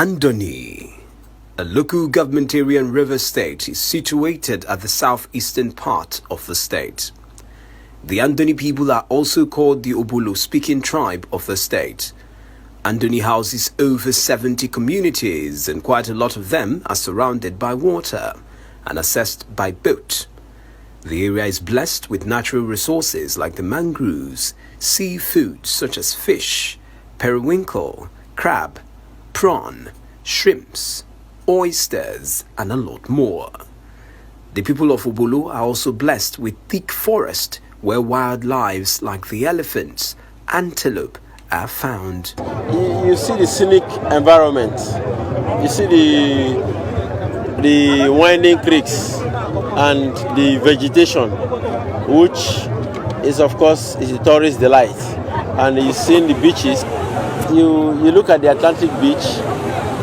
Andoni, a local government area in Rivers State, is situated at the southeastern part of the state. The Andoni people are also called the Obolo-speaking tribe of the state. Andoni houses over 70 communities, and quite a lot of them are surrounded by water and accessed by boat. The area is blessed with natural resources like the mangroves, seafood such as fish, periwinkle, crab, prawn, shrimps, oysters, and a lot more. The people of Obolo are also blessed with thick forest where wildlife like the elephants, antelope are found. You see the scenic environment. You see the winding creeks and the vegetation, which is of course is a tourist delight. And you see the beaches. You look at the Atlantic beach,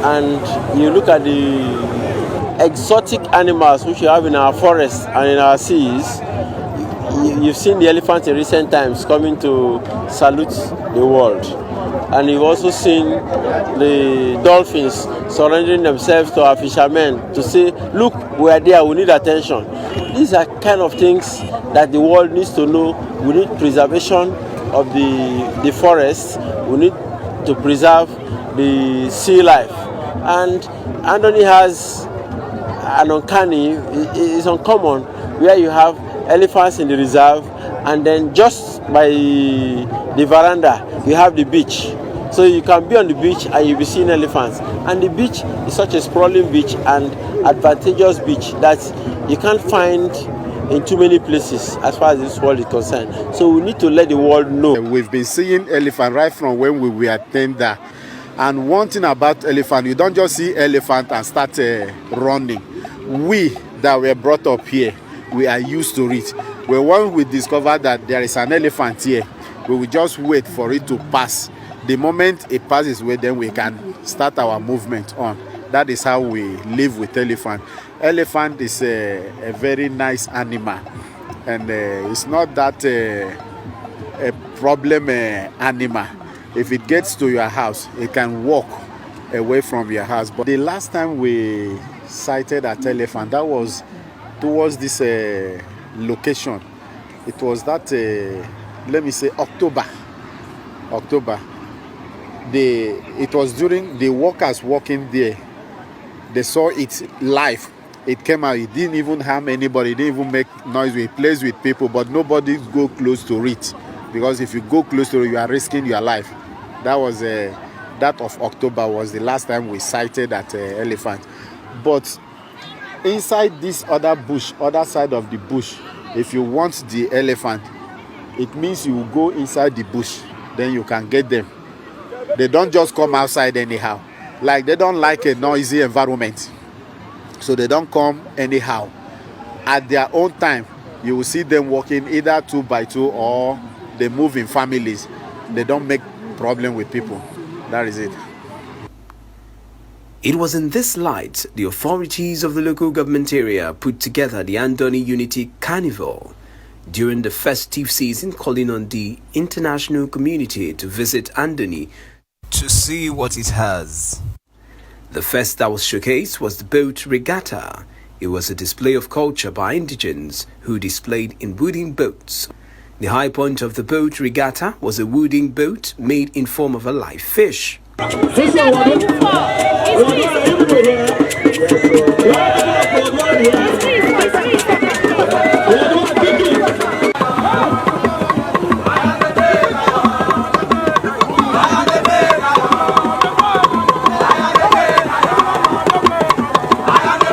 and you look at the exotic animals which we have in our forests and in our seas. You've seen the elephant in recent times coming to salute the world. And you've also seen the dolphins surrendering themselves to our fishermen to say, look, we are there, we need attention. These are kind of things that the world needs to know. We need preservation of the forests. We need to preserve the sea life. And Andoni has an uncanny, it's uncommon, where you have elephants in the reserve, and then just by the veranda you have the beach. So you can be on the beach and you'll be seeing elephants. And the beach is such a sprawling beach and advantageous beach that you can't find in too many places as far as this world is concerned. So we need to let the world know. We've been seeing elephant right from when we were tender. And one thing about elephant, you don't just see elephant and start running. We that were brought up here, we are used to it. But when we discover that there is an elephant here, we will just wait for it to pass. The moment it passes away, then we can start our movement on. That is how we live with elephant. Elephant is a very nice animal, and it's not that a problem animal. If it gets to your house, it can walk away from your house. But the last time we sighted an elephant, that was towards this location. It was that let me say October. It was during the workers working there. They saw it live. It came out. It didn't even harm anybody. It didn't even make noise. It plays with people, but nobody go close to it, because if you go close to it, you are risking your life. That was that of October was the last time we sighted that elephant. But inside this other bush, other side of the bush, if you want the elephant, it means you go inside the bush, then you can get them. They don't just come outside anyhow. Like, they don't like a noisy environment, so they don't come anyhow. At their own time, you will see them walking either 2 by 2 or they move in families. They don't make problem with people. That is it. It was in this light the authorities of the local government area put together the Andoni Unity Carnival during the festive season, calling on the international community to visit Andoni to see what it has. The first that was showcased was the boat regatta. It was a display of culture by indigents who displayed in wooden boats. The high point of the boat regatta was a wooden boat made in form of a live fish.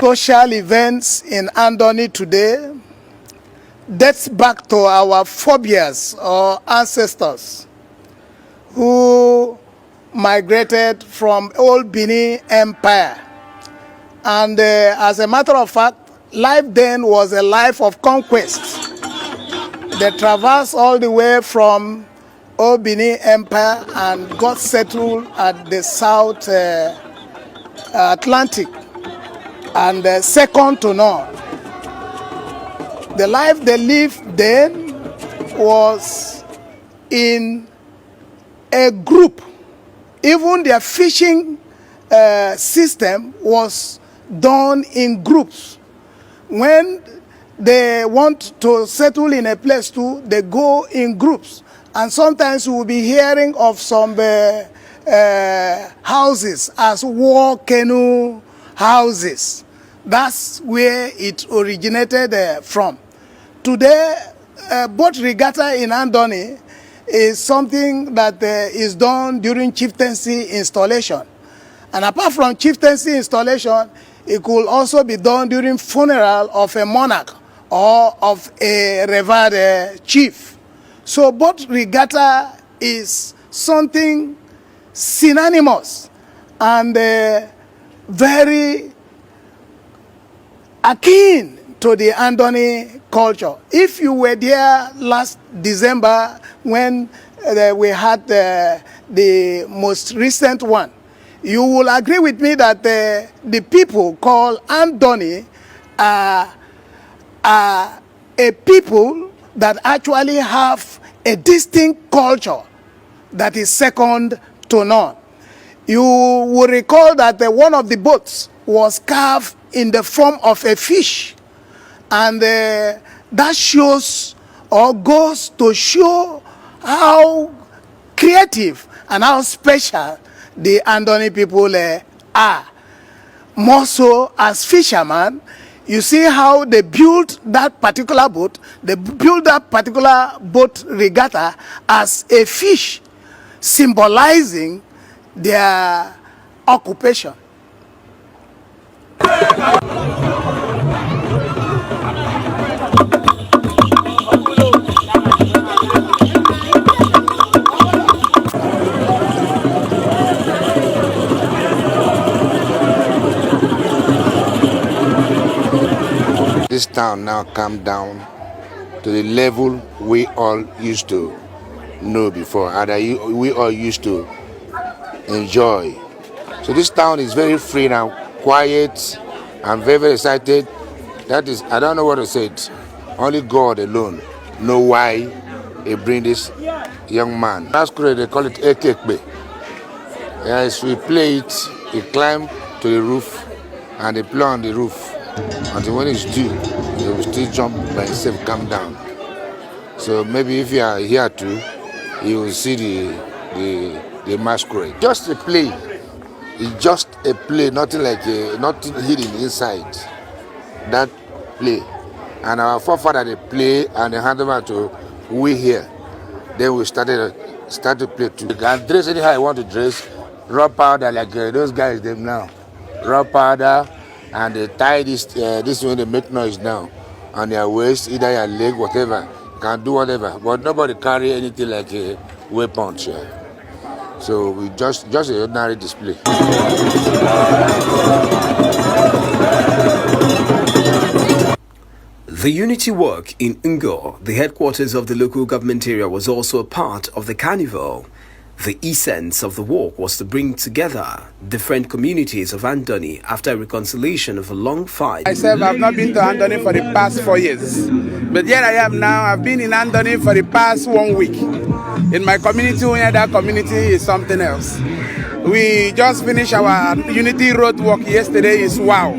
Social events in Andoni today dates back to our forebears or ancestors who migrated from old Benin Empire. And as a matter of fact, life then was a life of conquest. They traversed all the way from old Benin Empire and got settled at the South Atlantic, and second to none. The life they lived then was in a group. Even their fishing system was done in groups. When they want to settle in a place too, they go in groups. And sometimes we will be hearing of some houses as war canoe houses. That's where it originated from. Today, boat regatta in Andoni is something that is done during chieftaincy installation. And apart from chieftaincy installation, it could also be done during funeral of a monarch or of a revered chief. So boat regatta is something synonymous and very akin to the Andoni culture. If you were there last December when we had the most recent one, you will agree with me that the people called Andoni are a people that actually have a distinct culture that is second to none. You will recall that one of the boats was carved in the form of a fish, and that shows or goes to show how creative and how special the Andoni people are. More so as fishermen, you see how they built that particular boat. They built that particular boat regatta as a fish, symbolizing their occupation. This town now come down to the level we all used to know before, and we all used to enjoy. So this town is very free now, quiet. I'm very, very excited. That is, I don't know what to say. Only God alone know why He bring this young man. Masquerade, they call it Ekekbe. Yes, we play it. He climb to the roof, and they play on the roof until when it's due, he will still jump by himself, come down. So maybe if you are here too, you will see the masquerade. Just a play. It's just a play, nothing like nothing hidden inside that play. And our forefather they play and they hand over to we here. Then we start to play too. You can dress anyhow you want to dress. Raw powder like those guys them now. Raw powder, and they tie this way they make noise now on their waist, either your leg, whatever. You can do whatever, but nobody carry anything like a weapon here. So we just an ordinary display. The unity work in Ngo, the headquarters of the local government area, was also a part of the carnival. The essence of the walk was to bring together different communities of Andoni after a reconciliation of a long fight. Myself, I've not been to Andoni for the past 4 years. But here I am now. I've been in Andoni for the past 1 week. In my community, where that community is something else. We just finished our Unity Road walk yesterday. Is wow.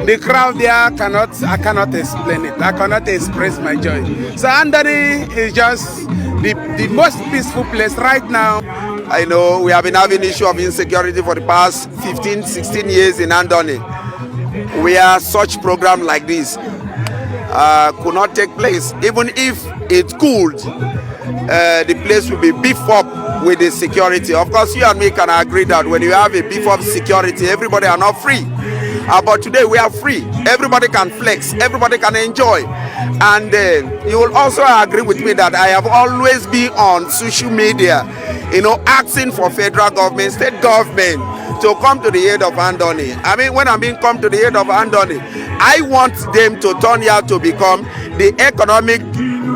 The crowd there, I cannot explain it. I cannot express my joy. So Andoni is just the most peaceful place right now. I know we have been having issue of insecurity for the past 15, 16 years in Andoni. Where such program like this could not take place. Even if it could, the place will be beefed up with the security. Of course, you and me can agree that when you have a beef up security, everybody are not free. But today we are free. Everybody can flex. Everybody can enjoy. And you will also agree with me that I have always been on social media, asking for federal government, state government to come to the aid of Andoni. I mean, when I mean come to the aid of Andoni, I want them to turn here to become the economic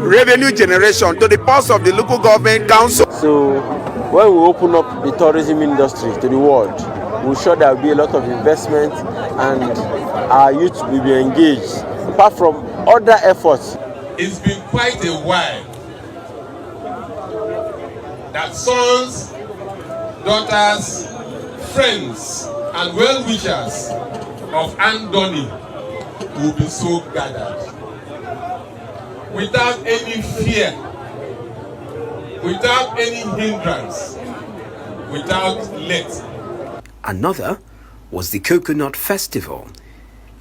revenue generation to the purse of the local government council. So when we open up the tourism industry to the world, we're sure there will be a lot of investment and our youth will be engaged. Apart from other efforts. It's been quite a while that sons, daughters, friends and well-wishers of Andoni will be so gathered. Without any fear, without any hindrance, without let. Another was the Coconut Festival.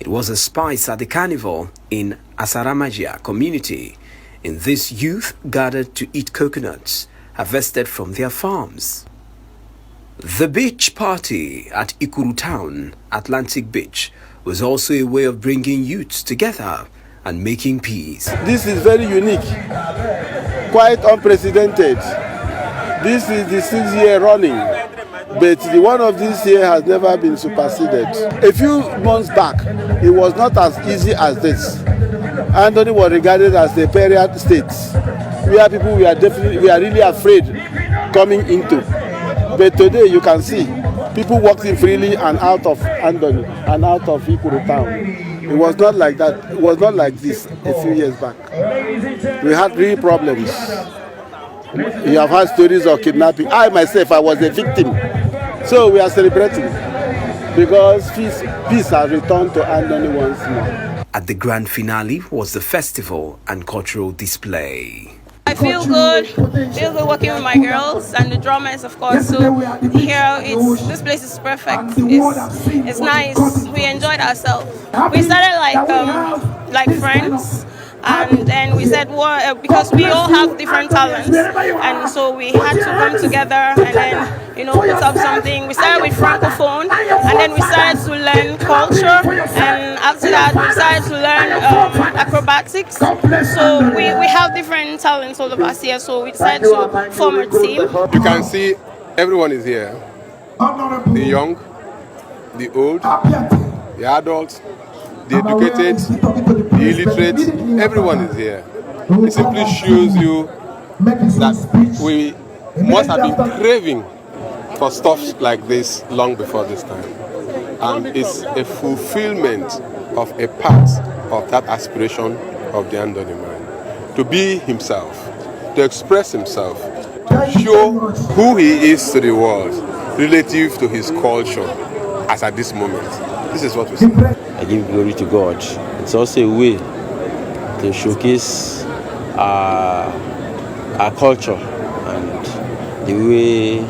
It was a spice at the carnival in Asaramagia community. In this, youth gathered to eat coconuts harvested from their farms. The beach party at Ikuru Town, Atlantic Beach, was also a way of bringing youths together and making peace. This is very unique, quite unprecedented. This is the 6th year running, but the one of this year has never been superseded. A few months back, it was not as easy as this. Andoni was regarded as the pariah state, where people we are really afraid coming into. But today you can see people walking freely and out of Andoni and out of Ikuru Town. It was not like that. It was not like this a few years back. We had real problems. You have heard stories of kidnapping. I myself, I was a victim. So we are celebrating because peace has returned to Andoni once more. At the grand finale was the festival and cultural display. I feel good working with my girls and the drummers, of course. So here, this place is perfect. It's nice. We enjoyed ourselves. We started like friends, and then we said, well, because we all have different talents, and so we had to come together and then put up something. We started with Francophone, and then we started to learn culture, and after that we started to learn acrobatics. So we have different talents all of us here, so we decided to form a team. You can see everyone is here. The young, the old, the adults, the educated, the illiterate, everyone is here. It simply shows you that we must have been craving for stuff like this long before this time. And it's a fulfillment of a part of that aspiration of the Andoni man. To be himself, to express himself, to show who he is to the world relative to his culture as at this moment. This is what we see. I give glory to God. It's also a way to showcase our culture and the way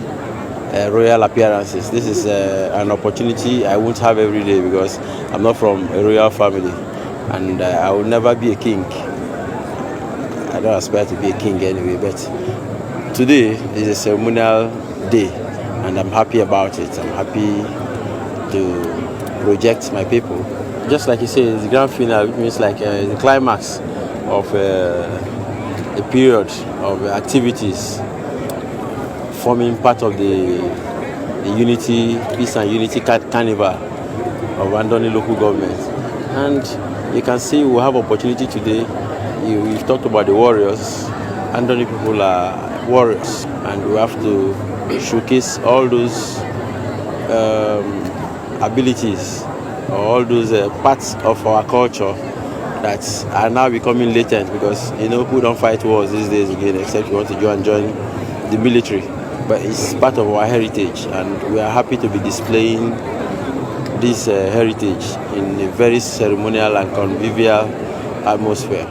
royal appearances. This is an opportunity I won't have every day because I'm not from a royal family, and I will never be a king. I don't aspire to be a king anyway, but today is a ceremonial day and I'm happy about it. I'm happy to project my people. Just like you say, it's the grand finale, which means like the climax of a period of activities forming part of the unity, peace and unity carnival of Andoni local government. And you can see we have opportunity today. We've talked about the warriors. Andoni people are warriors, and we have to showcase all those abilities, or all those parts of our culture that are now becoming latent, because people don't fight wars these days again, except you want to join the military. But it's part of our heritage, and we are happy to be displaying this heritage in a very ceremonial and convivial atmosphere.